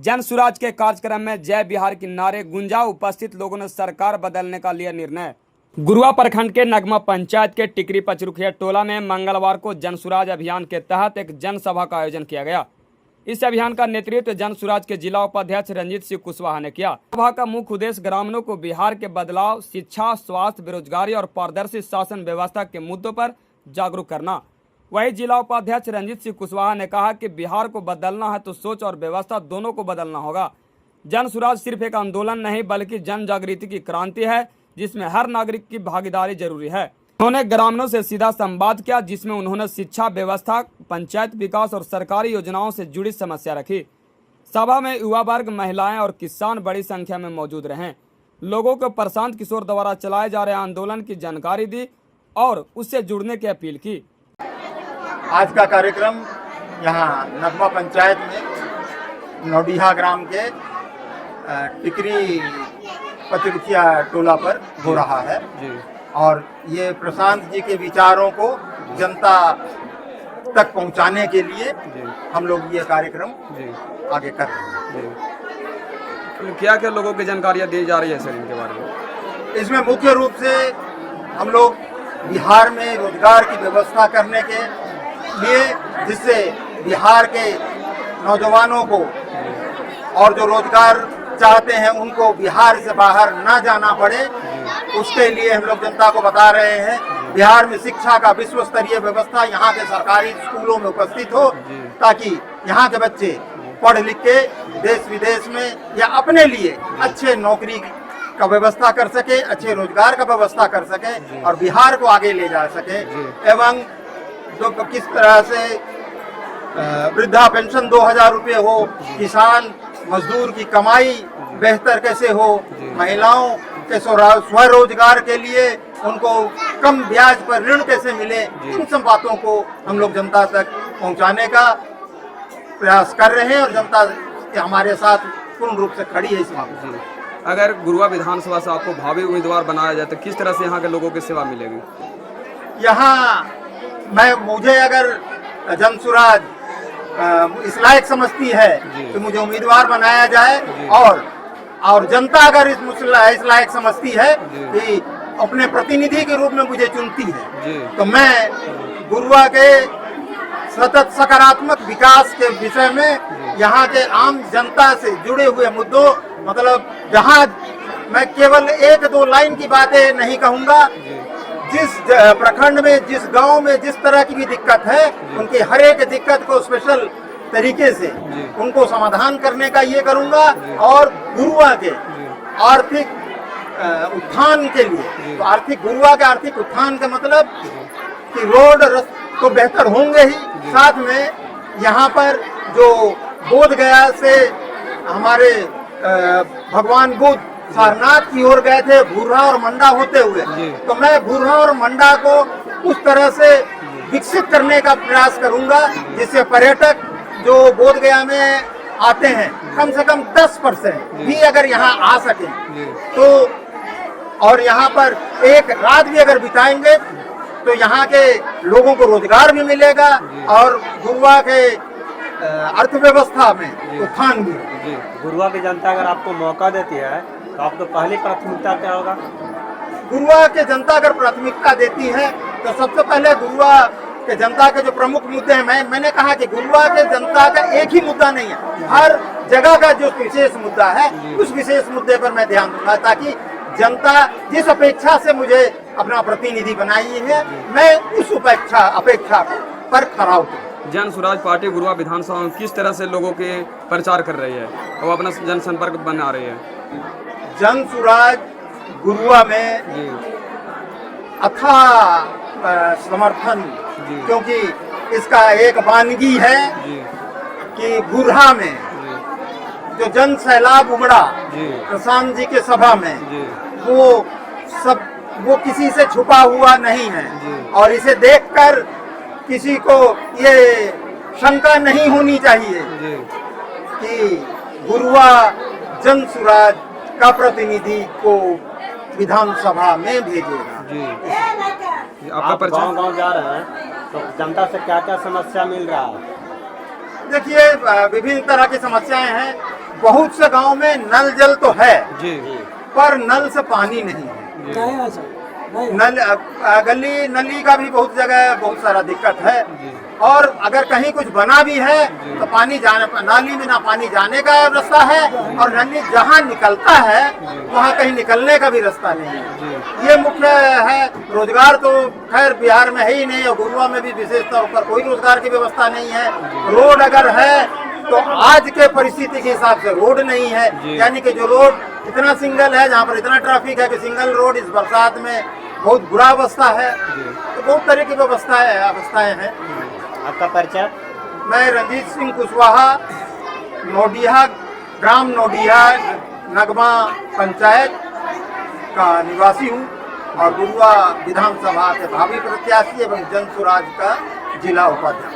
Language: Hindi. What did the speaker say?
जन सुराज के कार्यक्रम में जय बिहार के नारे गुंजा। उपस्थित लोगों ने सरकार बदलने का लिया निर्णय। गुरुआ प्रखंड के नगमा पंचायत के टिकरी पचरुखिया टोला में मंगलवार को जन सुराज अभियान के तहत एक जनसभा का आयोजन किया गया। इस अभियान का नेतृत्व जन सुराज के जिला उपाध्यक्ष रंजीत सिंह कुशवाहा ने किया। सभा का मुख्य उद्देश्य ग्रामीणों को बिहार के बदलाव, शिक्षा, स्वास्थ्य, बेरोजगारी और पारदर्शी शासन व्यवस्था के मुद्दों पर जागरूक करना। वही जिला उपाध्यक्ष रंजीत सिंह कुशवाहा ने कहा कि बिहार को बदलना है तो सोच और व्यवस्था दोनों को बदलना होगा। जन सुराज सिर्फ एक आंदोलन नहीं बल्कि जन जागृति की क्रांति है, जिसमें हर नागरिक की भागीदारी जरूरी है। उन्होंने ग्रामीणों से सीधा संवाद किया, जिसमें उन्होंने शिक्षा व्यवस्था, पंचायत विकास और सरकारी योजनाओं से जुड़ी समस्या रखी। सभा में युवा वर्ग, महिलाएं और किसान बड़ी संख्या में मौजूद रहे। लोगों को प्रशांत किशोर द्वारा चलाए जा रहे आंदोलन की जानकारी दी और उससे जुड़ने की अपील की। आज का कार्यक्रम यहाँ नगमा पंचायत में नौडीहा ग्राम के टिकरी पचरुखिया टोला पर हो रहा है और ये प्रशांत जी के विचारों को जनता तक पहुंचाने के लिए हम लोग ये कार्यक्रम आगे कर रहे हैं। क्या क्या लोगों की जानकारियाँ दी जा रही है सर इनके बारे में? इसमें मुख्य रूप से हम लोग बिहार में रोजगार की व्यवस्था करने के लिए, जिससे बिहार के नौजवानों को और जो रोजगार चाहते हैं उनको बिहार से बाहर ना जाना पड़े, उसके लिए हम लोग जनता को बता रहे हैं। बिहार में शिक्षा का विश्व स्तरीय व्यवस्था यहाँ के सरकारी स्कूलों में उपस्थित हो, ताकि यहाँ के बच्चे पढ़ लिख के देश विदेश में या अपने लिए अच्छे नौकरी का व्यवस्था कर सके, अच्छे रोजगार का व्यवस्था कर सके और बिहार को आगे ले जा सके। एवं जो किस तरह से वृद्धा पेंशन 2000 रुपये हो, किसान मजदूर की कमाई बेहतर कैसे हो, महिलाओं के स्वरोजगार के लिए उनको कम ब्याज पर ऋण कैसे मिले, इन सब बातों को हम लोग जनता तक पहुंचाने का प्रयास कर रहे हैं और जनता हमारे साथ पूर्ण रूप से खड़ी है इस मामले में। अगर गुरुआ विधानसभा से आपको भावी उम्मीदवार बनाया जाए तो किस तरह से यहाँ के लोगों की सेवा मिलेगी? यहाँ मुझे अगर जन सुराज इस लायक समझती है कि मुझे उम्मीदवार बनाया जाए और जनता अगर इस लायक समझती है कि अपने प्रतिनिधि के रूप में मुझे चुनती है, तो मैं गुरुआ के सतत सकारात्मक विकास के विषय में यहाँ के आम जनता से जुड़े हुए मुद्दों, मतलब जहाँ मैं केवल 1-2 लाइन की बातें नहीं कहूँगा, जिस प्रखंड में, जिस गांव में जिस तरह की भी दिक्कत है, उनकी हर एक दिक्कत को स्पेशल तरीके से उनको समाधान करने का ये करूंगा। और गुरुआ के आर्थिक उत्थान के लिए, तो गुरुआ के आर्थिक उत्थान का मतलब कि रोड तो बेहतर होंगे ही, साथ में यहाँ पर जो बोध गया से हमारे भगवान बुद्ध सारनाथ की ओर गए थे भूरहा और मंडा होते हुए, तो मैं भूरहा और मंडा को उस तरह से विकसित करने का प्रयास करूंगा, जिससे पर्यटक जो बोध गया में आते हैं कम से कम 10% भी अगर यहाँ आ सके तो, और यहाँ पर एक रात भी अगर बिताएंगे तो यहाँ के लोगों को रोजगार भी मिलेगा और गुरुआ के अर्थव्यवस्था में उत्थान भी। गुरुआ की जनता अगर आपको मौका देती है तो आपको पहली प्राथमिकता क्या होगा? गुरुआ के जनता अगर प्राथमिकता देती है तो सबसे पहले गुरुआ के जनता के जो प्रमुख मुद्दे हैं, मैंने कहा कि गुरुआ के जनता का एक ही मुद्दा नहीं है, हर जगह का जो विशेष मुद्दा है उस विशेष मुद्दे पर मैं ध्यान दूंगा, ताकि जनता जिस अपेक्षा से मुझे अपना प्रतिनिधि बनाई है, मैं उस अपेक्षा पर खरा उतरूं। जन सुराज पार्टी गुरुआ विधानसभा में किस तरह से लोगों के प्रचार कर रही है और अपना जनसंपर्क बना रही है? जन सुराज गुरुआ में अथाह समर्थन, क्योंकि इसका एक वानगी है कि भूरहा में जो जन सैलाब उमड़ा प्रशांत जी के सभा में, वो किसी से छुपा हुआ नहीं है और इसे देखकर किसी को ये शंका नहीं होनी चाहिए कि गुरुआ जन सुराज का प्रतिनिधि को विधानसभा में भेजेगा। आप गांव जा रहे हैं तो जनता से क्या क्या समस्या मिल रहा है? देखिए, विभिन्न तरह की समस्याएं हैं। बहुत से गांव में नल जल तो है, जी पर नल से पानी नहीं है। क्या है ऐसा? नहीं। गली नली का भी बहुत जगह बहुत सारा दिक्कत है। जी। और अगर कहीं कुछ बना भी है तो पानी जाने, नाली में ना पानी जाने का रास्ता है, और नली जहाँ निकलता है वहाँ कहीं निकलने का भी रास्ता नहीं है। ये मुख्य है। रोजगार तो खैर बिहार में है ही नहीं, और गुरुआ में भी विशेष तौर पर कोई रोजगार की व्यवस्था नहीं है। रोड अगर है तो आज के परिस्थिति के हिसाब से रोड नहीं है, यानी कि जो रोड इतना सिंगल है, जहाँ पर इतना ट्रैफिक है कि सिंगल रोड इस बरसात में बहुत बुरा अवस्था है। तो बहुत तरह की अवस्थाएं हैं। आपका परिचय? मैं रंजीत सिंह कुशवाहा, नोडिया, ग्राम नोडिया नगमा पंचायत का निवासी हूँ, और गुरुआ विधानसभा के भावी प्रत्याशी एवं जन स्वराज का जिला उपाध्यक्ष।